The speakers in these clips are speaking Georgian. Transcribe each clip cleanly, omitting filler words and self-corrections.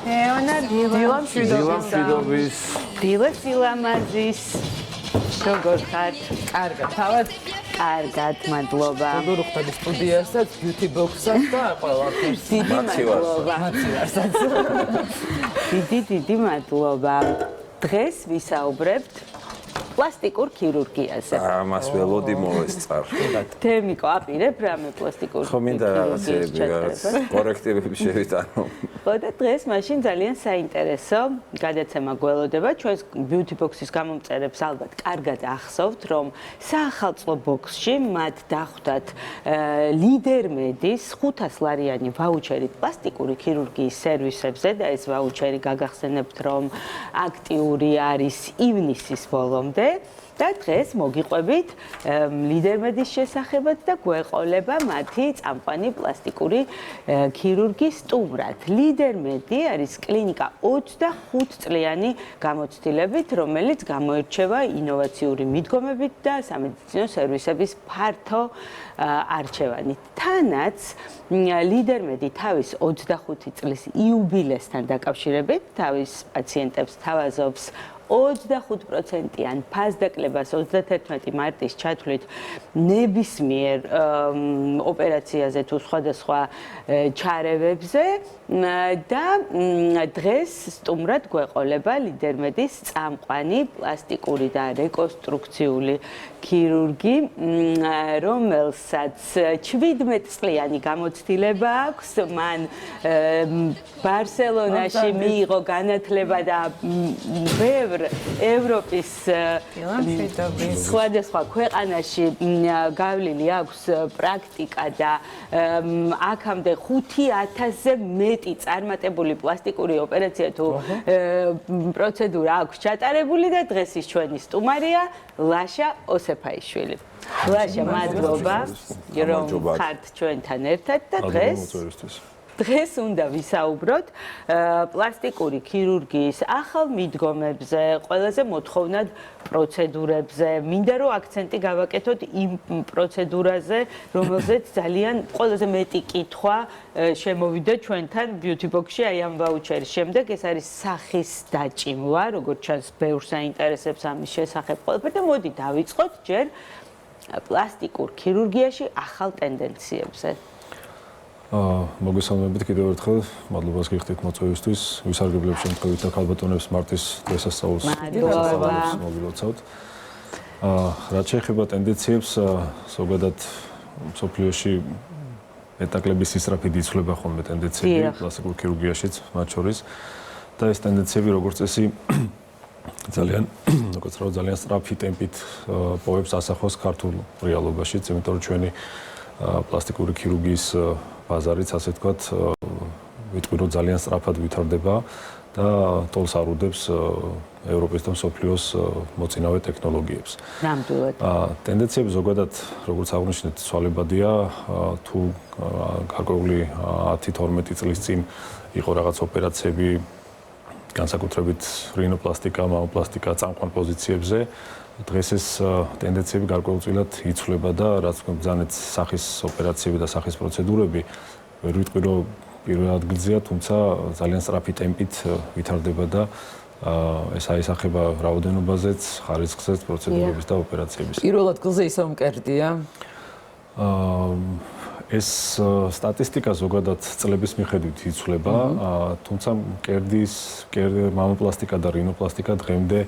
ეონა დილამშვიდობის. დილა სილამაზის. როგორ ხართ? კარგად, თავად კარგად, მადლობა. როგორ ხარ სტუდიასაც, beauty box-საც და ყველაფერს. დიდი მადლობა. დიდი მადლობა. დღეს ვისაუბრებთ პლასტიკურ ქირურგიაზე. ამას ველოდი მოვესწარ. თემიკო აპირებ რამე პლასტიკურ ხო მინდა რაღაცები კორექტივები შევიტანო. ხო და დღეს მაშინ ძალიან საინტერესო გადაცემა გველოდება. ჩვენს beauty box-ის გამომწერებს ალბათ კარგად ახსოვთ, რომ საახალწლო ბოქსში მათ დახვდათ ლიდერმედის 500 ლარიანი ვაუჩერი პლასტიკური ქირურგიის სერვისებზე და ეს ვაუჩერი გაგახსენებთ, რომ აქტიური არის ივნისის ბოლომდე. და დღეს მოგიყვებით ლიდერმედის შესახებაც და გვეყოლება მათი წამყვანი პლასტიკური ქირურგის სტუმრად. ლიდერმედი არის კლინიკა 25 წლიანი გამოცდილებით, რომელიც გამოირჩევა ინოვაციური მიდგომებით და სამედიცინო სერვისების ფართო არჩევანით. თანაც ლიდერმედი თავის 25 წლის იუბილესთან დაკავშირებით თავის პაციენტებს თავაზობს 25%-იან ფასდაკლებას 31 მარტის ჩათვლით ნებისმიერ ოპერაციაზე თუ სხვადასხვა ჩარევებზე და დღეს სტუმრად გვეყოლება ლიდერმედის წამყვანი პლასტიკური და რეკონსტრუქციული ქირურგი, რომელსაც 17 წლიანი გამოცდილება აქვს. მან ბარსელონაში მიიღო განათლება და ბევრ ევროპის სხვადასხვა ქვეყანაში გავლილი აქვს პრაქტიკა და აქამდე 5000-ზე მეტი წარმატებული პლასტიკური ოპერაცია თუ პროცედურა აქვს ჩატარებული და დღეს ის ჩვენი სტუმარია ლაშა ოსეფაიშვილი. ლაშა, მადლობა, რომ ხართ ჩვენთან ერთად და დღეს უნდა ვისაუბროთ პლასტიკური ქირურგიის ახალ მიდგომებზე, ყველაზე მოთხოვნად პროცედურებზე. მინდა რომ აქცენტი გავაკეთოთ იმ პროცედურაზე, რომელზეც ძალიან ყველაზე მეტი კითხვა შემოვიდა ჩვენთან beauty box-ში აი ამ ვაუჩერის შემდეგ. ეს არის სახის დაჭიმვა, როგორც ჩანს, ბევრს აინტერესებს ამის შესახებ ყველაფერი და მოდი დავიწყოთ ჯერ პლასტიკურ ქირურგიაში ახალ ტენდენციებზე. მოგესალმებით კიდევ ერთხელ, მადლობას გიხდით მოწვევისთვის. ვისარგებლებ შემთხვევით და ქალბატონებს მარტის დღესასწაულს მოგილოცავთ. რაც შეეხება ტენდენციებს, ზოგადად მსოფლიოში მეტაკლების ისწრაფით იცვლება ხოლმე ტენდენციები პლასტიკურ ქირურგიაშიც მათ შორის და ეს ტენდენციები როგორც წესი ძალიან სწრაფი ტემპით პოვებს ასახოს ქართულ რეალობაშიც, იმიტომ რომ ჩვენი პლასტიკური ქირურგიის ბაზარიც, ასე ვთქვათ, ვიტყვი რომ ძალიან სწრაფად ვითარდება და ტოლს არუდებს ევროპის და მსოფლიოს მოწინავე ტექნოლოგიებს. ნამდვილად. ტენდენციები ზოგადად, როგორც აღნიშნეთ, ცვალებადია, თუ გარკვეული 10-12 წლის წინ იყო რაღაც ოპერაციები, განსაკუთრებით რინოპლასტიკა, მამოპლასტიკა წამყვან პოზიციებზე, დღეს ეს ტენდენციები გარკვეულწილად იცვლება და რაც ბრძანეთ სახის ოპერაციები და სახის პროცედურები, ვერ ვიტყვი რომ პირველ ადგილზეა, თუმცა ძალიან სწრაფი ტემპით ვითარდება და ეს აისახება რაოდენობაზეც, ხარისხზეც, პროცედურების და ოპერაციების. პირველ ადგილზე ისევ მკერდია. ეს სტატისტიკა ზოგადად წლების მიხედვით იცვლება, თუმცა მკერდის, მამოპლასტიკა და რინოპლასტიკა დღემდე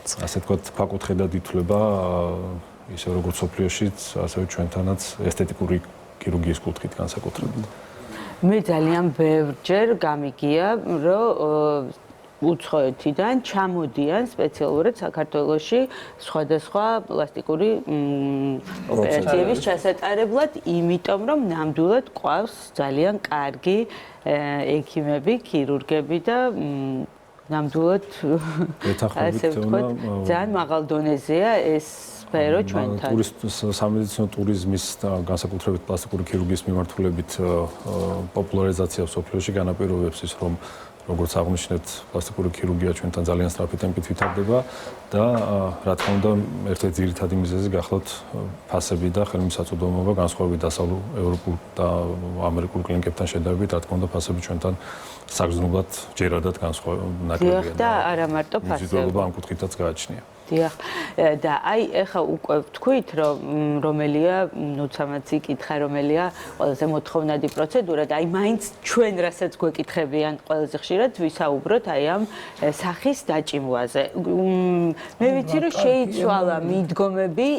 ასე ვთქვათ, ფაკუთხედად ითვლება ისე როგორც მსოფლიოშიც, ასევე ჩვენთანაც ესთეტიკური ქირურგიის კუთხით განსაკუთრებით. მე ძალიან ბევრჯერ გამიგია, რომ უცხოეთიდან ჩამოდიან სპეციალურად საქართველოში სხვადასხვა პლასტიკური ოპერაციების ჩასატარებლად, იმიტომ რომ ნამდვილად ყავს ძალიან კარგი ექიმები, ქირურგები და ნამდვილად ასე ვთქვათ, ძალიან მაღალ დონეზეა ეს სფერო ჩვენთან. სამედიცინო ტურიზმის და განსაკუთრებით პლასტიკური ქირურგიის მიმართულებით პოპულარიზაცია მსოფლიოში განაპირობებს ის, რომ როგორც აღნიშნეთ, პლასტიკური ქირურგია ჩვენთან ძალიან სწრაფი ტემპით ვითარდება და რა თქმა უნდა, ერთ-ერთი ძირითადი მიზეზი გახლავთ ფასები და ხელმისაწვდომობა განსხვავებით დასავლურ ევროპულ და ამერიკულ კლინიკებთან შედარებით, რა თქმა უნდა, ფასები ჩვენთან საგრძნობლად ჯერადად განსხვავებულია და არა მარტო ფასები. ინდივიდუალობა ამ კუთხითაც გააჩნია. დიახ და აი ეხა უკვე ვთქვით რომ რომელია ნუცამაც იკითხა რომელია ყველაზე მოთხოვნადი პროცედურა და აი მაინც ჩვენ რასაც გვეკითხებიან ყველაზე ხშირად ვისაუბროთ აი ამ სახის დაჭიმვაზე მე ვიცი რომ შეიცვალა მიდგომები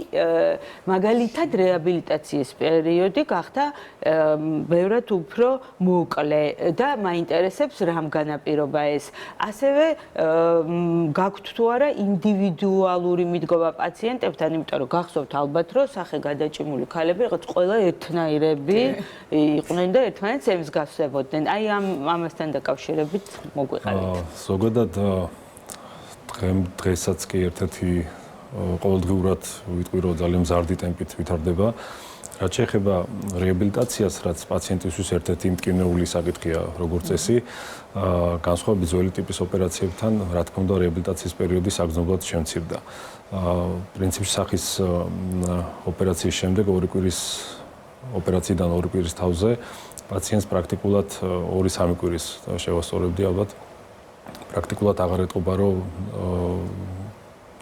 მაგალითად რეაბილიტაციის პერიოდი გახდა ბევრად უფრო მოკლე და მაინტერესებს რამ განაპირობა ეს ასევე გაქვთ თუ არა ინდივიდუალური მიდგომა პაციენტებთან, იმიტომ რომ გახსოვთ ალბათ, რომ სახე გადაჭიმული ქალები რაღაც ყველა ერთნაირები იყვნენ და ერთმანეთს ემსგავსებოდნენ. აი ამასთან დაკავშირებით მოგვიყევით. ზოგადად დღესაც კი ერთ-ერთი ყოველდღიურად ვიტყვი რომ ძალიან მზარდი ტემპით ვითარდება. რაც შეეხება რეაბილიტაციას, რაც პაციენტისთვის ერთ-ერთი მტკივნეული საკითხია, როგორც წესი, განსხვავებით ძველი ტიპის ოპერაციებთან, რა თქმა უნდა, რეაბილიტაციის პერიოდი საგრძნობლად შემცირდა. პრინციპში სახის ოპერაციის შემდეგ 2 კვირის ოპერაციიდან 2 კვირის თავზე პაციენტს პრაქტიკულად 2-3 კვირის შევასწორებდი ალბათ. პრაქტიკულად აღარ ეთყობა, რომ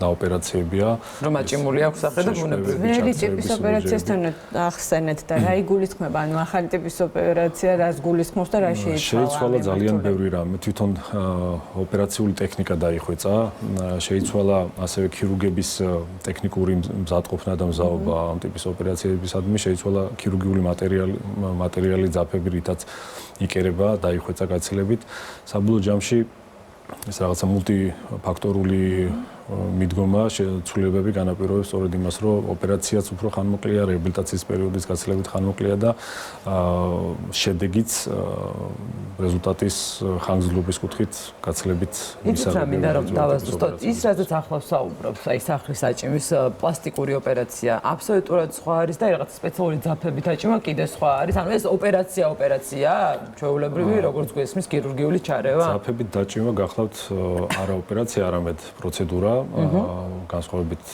ოპერაციებია რომ აჭიმული აქვს სახე და ბუნებრივი ძველი ტიპის ოპერაციასთან ახსენეთ და რა იგულისხმება ანუ ახალი ტიპის ოპერაცია რას გულისხმობს და რა შეიცვალა ძალიან ბევრი რამე თვითონ ოპერაციული ტექნიკა დაიხვეწა შეიცვალა ასევე ქირურგების ტექნიკური მზადყოფნა და მზაობა ამ ტიპის ოპერაციებისადმი შეიცვალა ქირურგიული მატერიალი ძაფები რითაც იკერება დაიხვეწა გაცილებით საბოლოო ჯამში ეს რაღაცა მულტიფაქტორული მიდგომა ცვლილებები განაპირობებს სწორედ იმას, რომ ოპერაციაც უფრო ხანმოკლეა, რეაბილიტაციის პერიოდის გაცილებით ხანმოკლეა და შედეგიც რეზულტატის ხანგრძლივობის კუთხით გაცილებით მისაღებია. მინდა რომ დავასწროთ, ის რაზეც ახლა ვსაუბრობთ, აი სახლის აჭიმის პლასტიკური ოპერაცია აბსოლუტურად სხვა არის და რაღაც სპეციალური ძაფებით აჭიმა კიდე სხვა არის. ანუ ეს ოპერაცია, ჩვეულებრივი, როგორც გვესმის ქირურგიული ჩარევა. ძაფებით დაჭიმა გახლავთ არა ოპერაცია, არამედ პროცედურა. განსხვავებით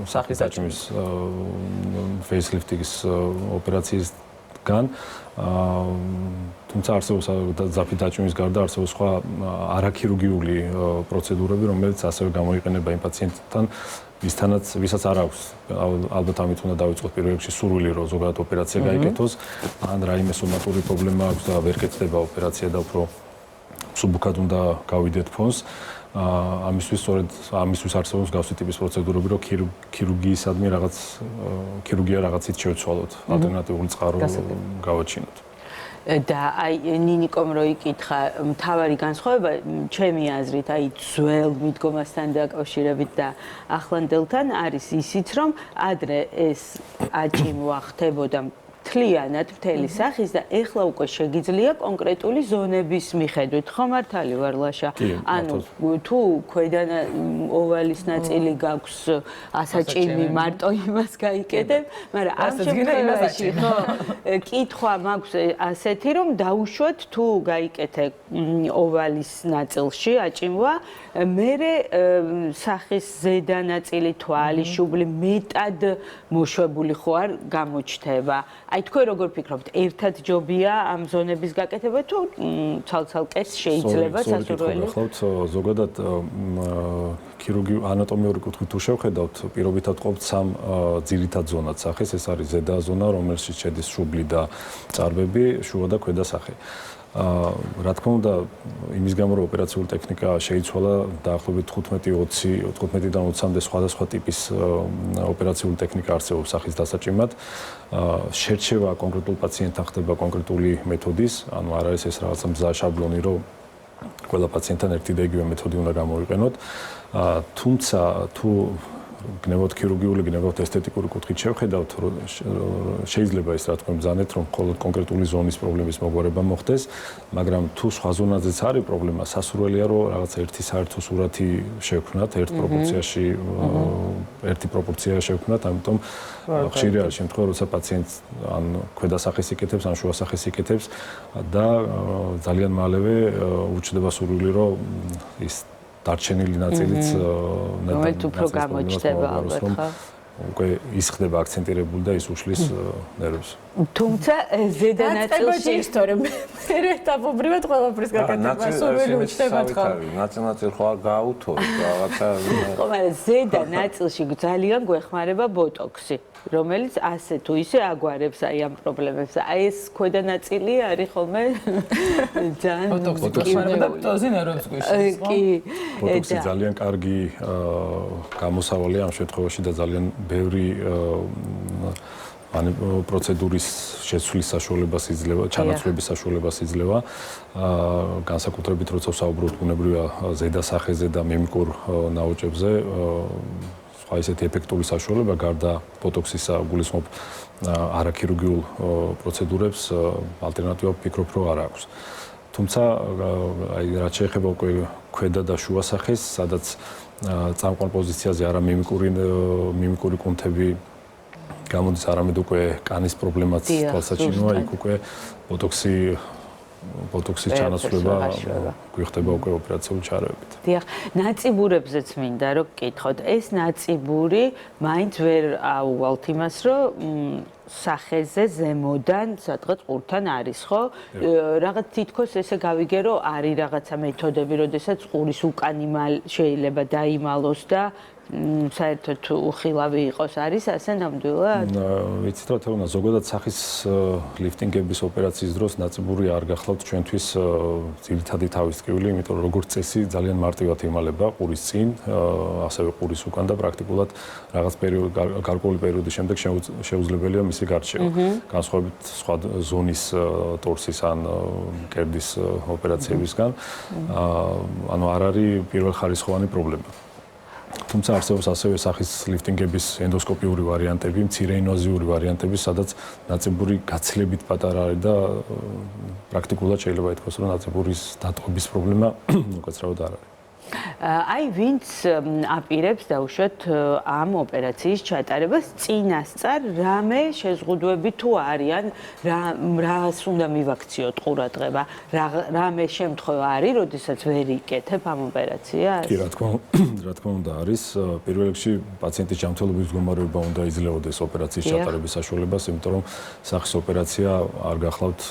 სახის აჭიმის ფეისლიფტინგის ოპერაციისგან თუმცა არსებობს ძაფით დაჭიმის გარდა არსებობს სხვა არაქირურგიული პროცედურები, რომელიც ასევე გამოიყენება იმ პაციენტთან, ვისაც არ აქვს ალბათ ამით უნდა დავიწყოთ პირველ რიგში სურვილი, რომ ზოგადად ოპერაცია გაიკეთოს, ან რაიმე სომატური პრობლემა აქვს და ვერ კეთდება ოპერაცია და უფრო მსუბუქად უნდა გავიდეთ ფონს. ამისთვის არსებობს გავსი ტიპის პროცედურები, რომ ქირურგიისადმი ქირურგია რაღაცით შევცვალოთ, ალტერნატიული წყარო გავაჩინოთ. და აი ნინიკომ რო იკითხა მთავარი განსხვავება ჩემი აზრით აი ძველ მიდგომასთან დაკავშირებით და ახლანდელთან არის ისიც რომ ადრე ეს აჭიმვა ხდებოდა მთლიანად მთელი სახის და ეხლა უკვე შეგიძლია კონკრეტული ზონების მიხედვით ხო მართალი ვარ ლაშა ანუ თუ ქვედან ოვალის ნაწილი გაქვს ასაჭიმი მარტო იმას გაიკეთებ მაგრამ ამ შემთხვევაში ხო კითხვა მაქვს ასეთი რომ დაუშვათ თუ გაიკეთე ოვალის ნაწილში აჭიმვა მერე სახის ზედა ნაწილი თვალი შუბლი მეტად მოშვებული ხო არ გამოჩნდება აი თქვენ როგორ ფიქრობთ, ერთად ჯობია ამ ზონების გაკეთება თუ ცალ-ცალკე შეიძლება სასურველი? გახლავთ ზოგადად ქირურგიული ანატომიური კუთხით თუ შევხედავთ, პირობითად ყოფთ 3 ძირითად ზონად სახეს, ეს არის ზედა ზონა, რომელშიც შედის შუბლი და წარბები, შუა და ქვედა სახე. რა თქმა უნდა, იმის გამო რომ ოპერაციული ტექნიკა შეიცვალა დაახლოებით 15-20-დან 20-მდე სხვადასხვა ტიპის ოპერაციული ტექნიკა არსებობს სახის დასაჭიმად. შერჩევა კონკრეტულ პაციენტთან ხდება კონკრეტული მეთოდის, ანუ არ არის ეს რაღაცა მზა შაბლონი, რომ ყველა პაციენტთან ერთი და იგივე მეთოდი უნდა გამოვიყენოთ. თუმცა თუ გნებავთ ქირურგიული, გნებავთ ესთეტიკური კუთხით შევხედავთ, შეიძლება ის რა თქმა უნდა ბრძანეთ, რომ მხოლოდ კონკრეტული ზონის პრობლემის მოგვარება მოხდეს, მაგრამ თუ სხვა ზონაზეც არის პრობლემა, სასურველია რომ რაღაც ერთი საერთო სურათი შევქმნათ, ერთ პროპორციაში, ერთი პროპორცია შევქმნათ, ამიტომ ხშირი არის შემთხვევა, როცა პაციენტს ან ქვედა სახეს იკეთებს, ან შუა სახეს იკეთებს და ძალიან მალევე უჩნდება სურვილი, რომ ის დარჩენილი ნაწილიც რომელიც უფრო გამოჩნდება ალბათ ხო? უკვე ის ხდება აქცენტირებული და ის უშლის ნერვებს. თუმცა ზედა ნაწილში ისტორია მე ეტაპობრივად ყველაფრის გაკეთება სურვილი უჩნდება ხო? ნაწილ ხო არ გააუთოთ რაღაცა ხო, მაგრამ ზედა ნაწილში ძალიან გვეხმარება ბოტოქსი, რომელიც ასე თუ ისე აგვარებს აი ამ პრობლემებს. აი ეს ქვედა ნაწილი არის ხოლმე ძალიან ბოტოქსი და პტოზი ნერვებს გვიშლის ხო? კი. ბოტოქსი ძალიან კარგი გამოსავალია ამ შემთხვევაში და ძალიან ბევრი პროცედურის შეცვლის საშუალებას იძლევა, ჩანაცვლების საშუალებას იძლევა. განსაკუთრებით როცა ვსაუბრობთ ბუნებრივია ზედა სახეზე და მიმიკურ ნაოჭებზე, სხვა ისეთი ეფექტური საშუალება გარდა ბოტოქსისა გულისხმობ არაქირურგიულ პროცედურებს ალტერნატივა ვფიქრობ რომ არ აქვს. თუმცა აი რაც შეეხება უკვე ქვედა და შუა სახეს, სადაც წამყვან პოზიციაზე არა მიმიკური კუნთები გამოდის, არამედ უკვე კანის პრობლემაც თვალსაჩინოა, იქ უკვე ბოტოქსის ჩანაცვლება გვიხდება უკვე ოპერაციული ჩარევებით. დიახ, ნაწიბურებზეც მინდა რომ გკითხოთ, ეს ნაწიბური მაინც ვერ აუვალთ იმას, რომ სახეზე ზემოდან სადღაც ყურთან არის, ხო? რაღაც თითქოს ესე გავიგე, რომ არის რაღაცა მეთოდები, როდესაც ყურის უკანი შეიძლება დაიმალოს და საერთოდ უხილავი იყოს, არის ასე ნამდვილად? ვიცით რა თქმა უნდა, ზოგადად სახის ლიფტინგების ოპერაციის დროს ნაწიბური არ გახლავთ ჩვენთვის ძირითადი თავის ტკივილი, იმიტომ რომ როგორც წესი ძალიან მარტივად იმალება ყურის წინ, ასევე ყურის უკან და პრაქტიკულად რაღაც გარკვეული პერიოდის შემდეგ შეუძლებელია მისი გარჩევა. განსხვავებით სხვა ზონის ტორსის ან კერდის ოპერაციებისგან, ანუ არ არის პირველხარისხოვანი პრობლემა. თუმცა არსებობს ასევე სახის ლიფტინგების ენდოსკოპიური ვარიანტები, მცირე ინვაზიური ვარიანტები, სადაც ნაწიბური გაცილებით პატარა არის და პრაქტიკულად შეიძლება ითქვას, რომ ნაწიბურის დატყვების პრობლემა უკაცრავად არ არის. აი ვინც აპირებს დაუშვათ ამ ოპერაციის ჩატარებას წინასწარ რამე შეზღუდვები თუ არიან რას უნდა მივაქციოთ ყურადღება რამე შემთხვევა არის როდესაც ვერ იკეთებ ამ ოპერაციას? კი, რა თქმა უნდა არის. პირველ რიგში პაციენტის ჯანმრთელობის მდგომარეობა უნდა იძლეოდეს ოპერაციის ჩატარების საშუალებას, იმიტომ რომ სახის ოპერაცია არ გახლავთ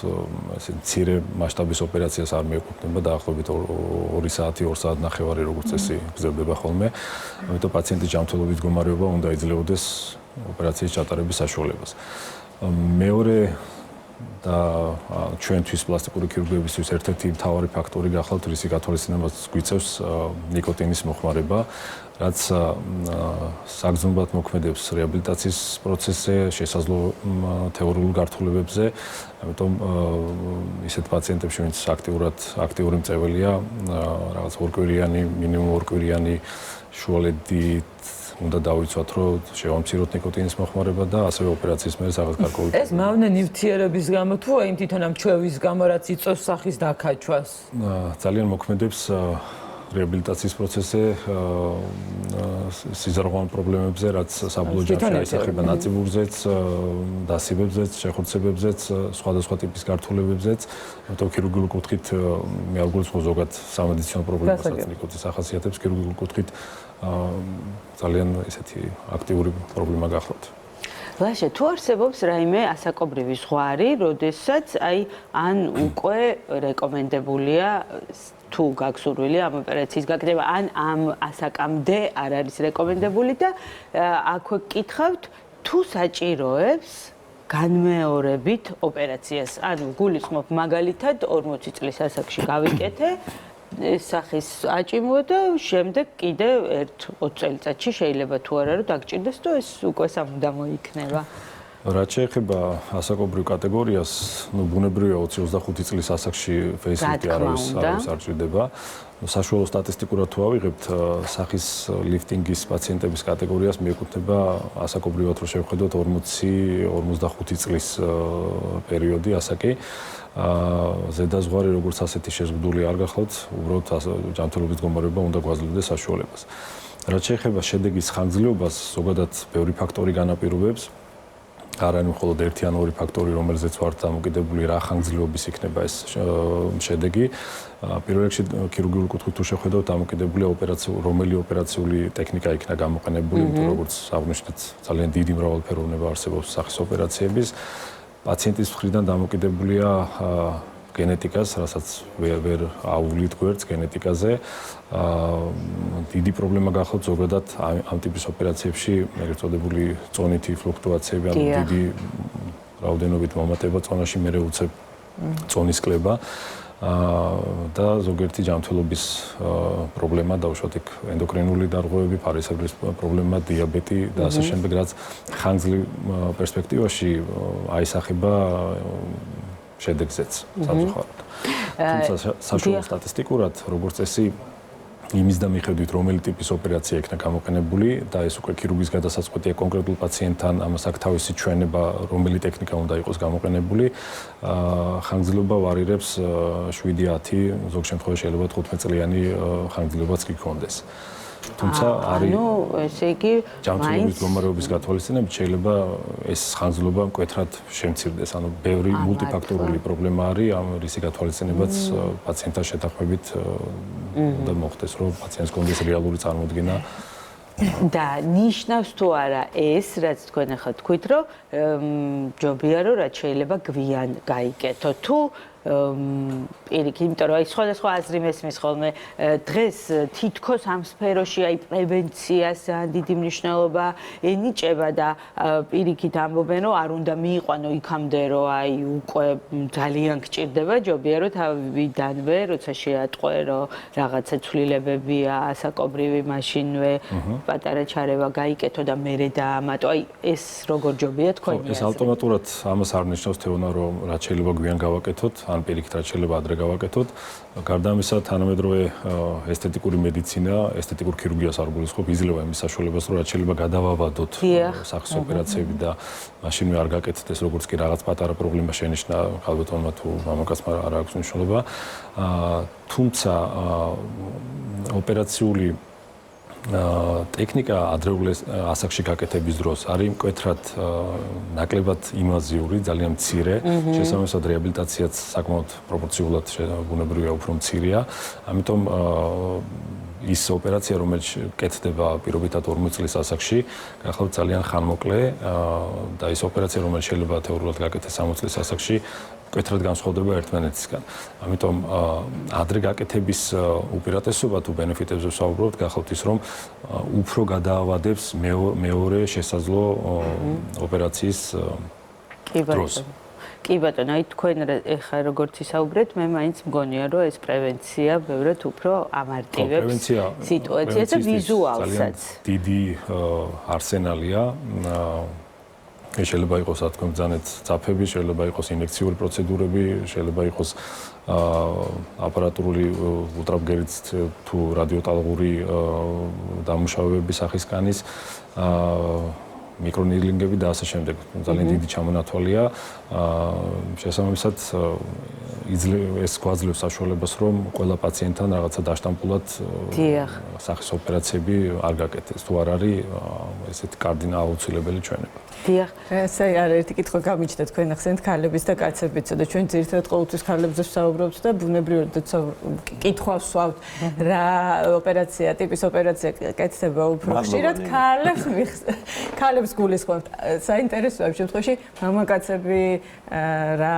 ესე მცირე მასშტაბის ოპერაციას არ მიეკუთვნება დაახლოებით 2 საათი, 2 საათი ნახევარი როგორც წესი გრძელდება ხოლმე. ამიტომ პაციენტის ჯანმრთელობის მდგომარეობა უნდა იძლეოდეს ოპერაციის ჩატარების საშუალებას. მეორე და ჩვენთვის პლასტიკური ქირურგიებისთვის ერთ-ერთი მთავარი ფაქტორი გახლავთ რისი გათვალისწინებას გვიწევს ნიკოტინის მოხმარება, რაც საგრძნობლად მოქმედებს რეაბილიტაციის პროცესზე, შესაძლო თეორიულ გართულებებზე. ამიტომ ისეთ პაციენტებში, ვინც აქტიური მწველია, რაღაც ორკვირიანი, მინიმუმ ორკვირიანი შუალედით უნდა დავიცვათ, რომ შევამციროთ ნიკოტინის მოხმარება და ასევე ოპერაციის მერე რაღაც გარკვეული. ეს მავნე ნივთიერების გამო თუ აი თვითონ ამ ჩვევის გამო რაც იწვევს სახის დაკაჩვას? ძალიან მოქმედებს რეაბილიტაციის პროცესზე სიზარღვან პრობლემებზე, რაც საბოლოო ჯამში აისახება ნაწიბურზეც, დასიბებზეც, შეხორცებებზეც, სხვადასხვა ტიპის გართულებებზეც. ამიტომ ქირურგიული კუთხით მე არ გულისხმობ ზოგად სამედიცინო პრობლემასაც ნიკოტინის ახასიათებს, ქირურგიული კუთხით ძალიან ესეთი აქტიური პრობლემა გახლავთ. ლაშა, თუ არსებობს რაიმე ასაკობრივი ზღვარი, როდესაც აი ან უკვე რეკომენდებულია თუ გაგსურვილი ამ ოპერაციის გაკეთება, ან ამ ასაკამდე არ არის რეკომენდებული და აქვე გკითხავთ, თუ საჭიროებს განმეორებით ოპერაციას. ანუ გულისხმობ მაგალითად 40 წლის ასაკში გავიკეთე სახის აჭიმვა და შემდეგ კიდე 1 20 წელიწადში შეიძლება თუ არა რომ დაგჭირდეს და ეს უკვე სამუდამო იქნება. რაც შეეხება ასაკობრივ კატეგორიას, ბუნებრივია 20-25 წლის ასაკში Facebook-ი არავის არ ჭირდება. საშუალო სტატისტიკურად თუ ავიღებთ, სახის ლიფტინგის პაციენტების კატეგორიას მიეკუთვნება ასაკობრივად რომ შევხედოთ 40-45 წლის პერიოდი ასაკი. ზედაზღვარი როგორც ასეთი შეზღუდული არ გახლავთ, უბრალოდ ჯანმრთელობის მდგომარეობა უნდა გვაძლევდეს საშუალებას. რაც შეეხება შედეგის ხანგრძლივობას, ზოგადად ბევრი ფაქტორი განაპირობებს. არ არის მხოლოდ ერთი ან ორი ფაქტორი, რომელზეც ვართ დამოკიდებული, რა ხანგრძლივობის იქნება ეს შედეგი. პირველ რიგში ქირურგიული კუთხით თუ შევხედავთ, დამოკიდებულია რომელი ოპერაციული ტექნიკა იქნა გამოყენებული, იმიტომ როგორც აღნიშნეთ, ძალიან დიდი მრავალფეროვნება არსებობს სახის ოპერაციების. პაციენტის მხრიდან დამოკიდებულია გენეტიკას, რასაც ვერ აუვლით გვერდს გენეტიკაზე. დიდი პრობლემა გახლავთ ზოგადად ამ ტიპის ოპერაციებში, ეგრეთ წოდებული წონითი ფლუქტუაციები, ანუ დიდი რაოდენობით მომატება წონაში, მერე უცებ წონის კლება და ზოგიერთი ჯანმრთელობის პრობლემა, დაუშვათ იქ ენდოკრინული დარღვევები, ფარისებრის პრობლემა, დიაბეტი და ასე შემდეგ, რაც ხანგრძლივ პერსპექტივაში აისახება შედეგზეც სამწუხაროდ. თუმცა საშუალო სტატისტიკურად, როგორც წესი, იმის და მიხედვით, რომელი ტიპის ოპერაცია იქნა გამოყენებული და ეს უკვე ქირურგის გადასაწყვეტია კონკრეტულ პაციენტთან, ამას აქვს თავისი ჩვენება, რომელი ტექნიკა უნდა იყოს გამოყენებული. ხანგრძლივობა ვარირებს 7-10, ზოგ შემთხვევაში შეიძლება 15 წლიანი ხანგრძლივობაც კი გქონდეს. თუმცა არის ესე იგი ჯანმრთელობის მდგომარეობის გათვალისწინებით შეიძლება ეს ხანგრძლივობა მკვეთრად შემცირდეს. ანუ ბევრი მულტიფაქტორული პრობლემა არის, ამ რისი გათვალისწინებაც პაციენტთან შეთანხმებით უნდა მოხდეს, რომ პაციენტს კონდეს რეალური წარმოდგენა. და ნიშნავს თუ არა ეს, რაც თქვენ ახლა თქვით, რომ ჯობია რომ რაც შეიძლება გვიან გაიკეთო თუ პირიქით, იმიტომ რომ აი სხვადასხვა აზრი მესმის ხოლმე დღეს თითქოს ამ სფეროში აი პრევენციას დიდი მნიშვნელობა ენიჭება და პირიქით ამბობენ რომ არ უნდა მიიყვანო იქამდე რომ აი უკვე ძალიან გჭირდება ჯობია რომ თავიდანვე როცა შეატყვე რომ რაღაცა ცვლილებებია ასაკობრივი მაშინვე პატარა ჩარევა გაიკეთო და მერე დაამატო აი ეს როგორ ჯობია თქვენი აზრით? ეს ავტომატურად ამას არ ნიშნავს თეონა რომ რაც შეიძლება გვიან გავაკეთოთ ან პირიქით რაც შეიძლება ადრე გავაკეთოთ. გარდა ამისა, თანამედროვე ესთეტიკური მედიცინა, ესთეტიკურ ქირურგიას არ გულისხმობ, იძლევა იმის საშუალებას, რომ რაც შეიძლება გადავაბადოთ სახის ოპერაციები და მაშინვე არ გაკეთდეს, როგორც კი რაღაც პატარა პრობლემა შენიშნა ხალბატონმა თუ მამაკაცმა არ აქვს მნიშვნელობა. თუმცა ოპერაციული ტექნიკა ადრეულ ასაკში გაკეთების დროს არის მკვეთრად ნაკლებად ინვაზიური, ძალიან მცირე, შესაბამისად რეაბილიტაციაც საკმაოდ პროპორციულად ბუნებრივია უფრო მცირეა. ამიტომ ის ოპერაცია, რომელიც კეთდება პირობითად 40 წლის ასაკში, გახლავთ ძალიან ხანმოკლე და ის ოპერაცია, რომელიც შეიძლება თეორიულად გაკეთდეს 60 წლის ასაკში, მკვეთრად განსხვავდება ერთმანეთისგან. ამიტომ ადრე გაკეთების უპირატესობა თუ ბენეფიტებზე ვსაუბრობთ, გახლავთ ის, რომ უფრო გადაავადებს მეორე შესაძლო ოპერაციის დროს. კი ბატონო, აი თქვენ ეხლა როგორც ისაუბრეთ, მე მაინც მგონია, რომ ეს პრევენცია ბევრად უფრო ამარტივებს სიტუაციას და ვიზუალსაც. დიდი არსენალია. შეიძლება იყოს, რა თქმა უნდა, ბრძანეთ ძაფები, შეიძლება იყოს ინექციური პროცედურები, შეიძლება იყოს აპარატურული ულტრაბგერით თუ რადიოტალღური დამუშავებები სახის კანის, მიკრონილინგები და ასე შემდეგ. ძალიან დიდი ჩამონათვალია. შესაბამისად ეს გვაძლევს საშუალებას, რომ ყველა პაციენტთან რაღაცა დაშტამპულად სახის ოპერაციები არ გაკეთდეს, თუ არ არის ესეთი კარდინალ აუცილებელი ჩვენება. დიახ. ესე არის კითხვა გამიჩნდა თქვენ ახსენეთ ქალების და კაცებიც და ჩვენ ძირითადად ყოველთვის ქალებზე ვსაუბრობთ და ბუნებრივად კითხვას ვსვავთ რა ოპერაცია, ტიპის ოპერაცია კეთდება უფრო ხშირად ქალებს გულისხმობთ. საინტერესოა ამ შემთხვევაში მამაკაცები რა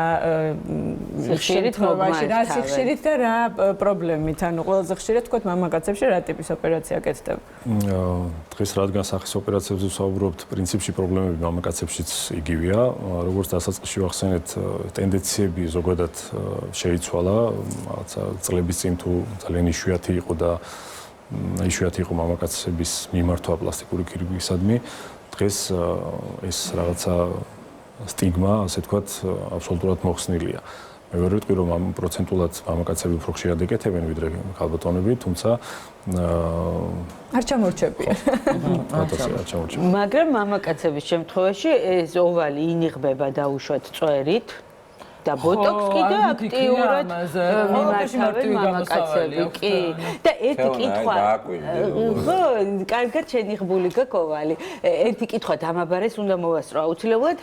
ხშირით და რა პრობლემით, ანუ ყველაზე ხშირად თქვათ მამაკაცებში რა ტიპის ოპერაცია კეთდება? დღეს რადგან სახის ოპერაციებზე ვსაუბრობთ, პრინციპში პრობლემები მამაკაცებშიც იგივეა. როგორც დასაწყისში ვახსენეთ, ტენდენციები ზოგადად შეიცვალა, რაღაცა წლების წინ თუ ძალიან იშვიათი იყო მამაკაცების მიმართვა პლასტიკური ქირურგიისადმი. დღეს ეს რაღაცა სტიგმა, ასე თქვათ, აბსოლუტურად მოხსნილია. მე ვერ ვიტყვი, რომ ამ პროცენტულად მამაკაცები უფრო ხშირად ეკეთებენ ვიდრე ქალბატონები, თუმცა არ ჩამორჩებია. მაგრამ მამაკაცების შემთხვევაში ეს ოვალი ინიღბება დაუშვათ წვერით და ბოტოქს კიდე აქტიურად მიმართავენ მამაკაცები. კი. და ერთი კითხვა. ხო, კარგად შენიღბული გაქვს ოვალი. ერთი კითხვა დამაბარეს უნდა მოვასწრო აუცილებლად.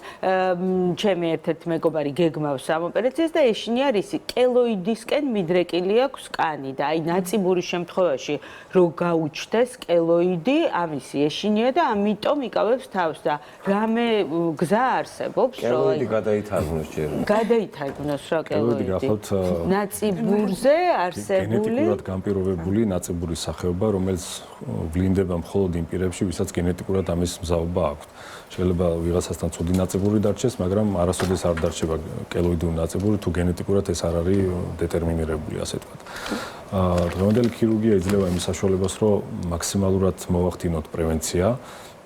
ჩემი ერთ-ერთი მეგობარი გეგმავს ამ ოპერაციას და ეშინია რისი კელოიდისკენ მიდრეკილი აქვს კანი და აი ნაწიბურის შემთხვევაში რო გაუჩნდეს კელოიდი, ამისი ეშინია და ამიტომ იკავებს თავს და რამე გზა არსებობს, რომ კელოიდი გადაითარგმნოს ჯერ. გადაითარგმნოს რა კელოიდი. ნაწიბურზე არსებული გენეტიკურად განპირობებული ნაწიბურის სახეობა, რომელიც ვლინდება მხოლოდ იმ პირებში, ვისაც გენეტიკურად ამის მზაობა აქვთ. შეიძლება ვიღაცასთან ცუდი ნაწიბური დარჩეს, მაგრამ არასოდეს არ დარჩება კელოიდური ნაწიბური, თუ გენეტიკურად ეს არ არის დეტერმინირებული, ასე ვთქვათ. დღევანდელი ქირურგია იძლევა იმის საშუალებას, რომ მაქსიმალურად მოვახდინოთ პრევენცია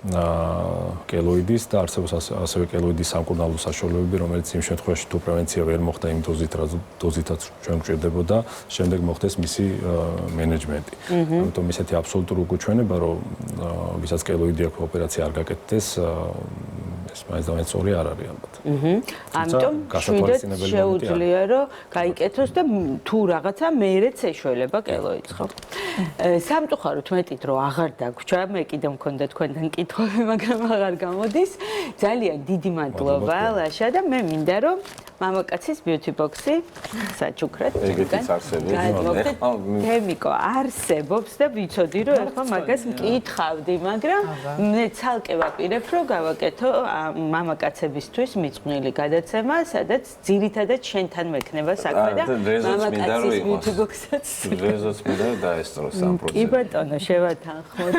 კელოიდის და არსებობს ასევე კელოიდის სამკურნალო საშუალებები, რომელიც იმ შემთხვევაში თუ პრევენცია ვერ მოხდა იმ დოზითაც ჩვენ გვჭირდებოდა, შემდეგ მოხდეს მისი მენეჯმენტი. ამიტომ ისეთი აბსოლუტური უკუჩვენება, რომ ვისაც კელოიდი აქვს ოპერაცია არ გაკეთდეს, ეს მაინც და მაინც სწორი არ არის ალბათ. ამიტომ შვიდად შეუძლია რომ გაიკეთოს და თუ რაღაცა მეერეც ეშველება კელოიდს, ხო? სამწუხაროდ მეტით რომ აღარ დაგვრჩა, მე კიდე მქონდა თქვენთან კითხვები, მაგრამ აღარ გამოდის. ძალიან დიდი მადლობა ლაშა და მე მინდა რომ მამაკაცის beauty box-ი საჩუქრად ეგეთიც არსებობს. თემიკო არსებობს და ვიცოდი რომ ახლა მაგას მკითხავდი, მაგრამ მე ცალკე ვაპირებ რომ გავაკეთო მამაკაცებისთვის მიწყვნილი გადაცემა, სადაც ძირითადად შენთან მექნება საქმე და მამაკაცის beauty box-აც. რეზოც მინდა დაესწროს ამ პროცესს. კი ბატონო, შევათანხმოთ.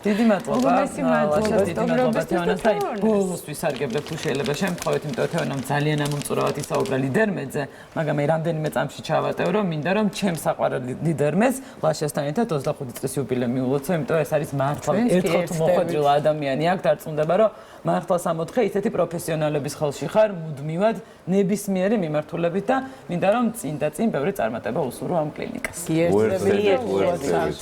დიდი მადლობა. უღმესი მადლობა სტუმრობისთვის და ბოლოს ვისარგებლებ თუ შეიძლება შემთხვევით, იმიტომ რომ თეონამ ძალიან ამომწურავად ისაუბრა ლიდერმეზე, მაგრამ მე რამდენიმე წამში ჩავატევ, რომ მინდა რომ ჩემს საყვარელ ლიდერმეს ლაშასთან ერთად 25 წლის იუბილეი მიულოცო, იმიტომ რომ ეს არის მართლა ერთხელ თუ მოხვედრილ ადამიანი აქ დარწმუნდება, რომ მართლა 60 ისეთი პროფესიონალების ხელში ხარ, მუდმივად ნებისმიერი მიმართულებით და მინდა რომ წინ და წინ ბევრი წარმატება უსურვო ამ კლინიკას. უერთდებით.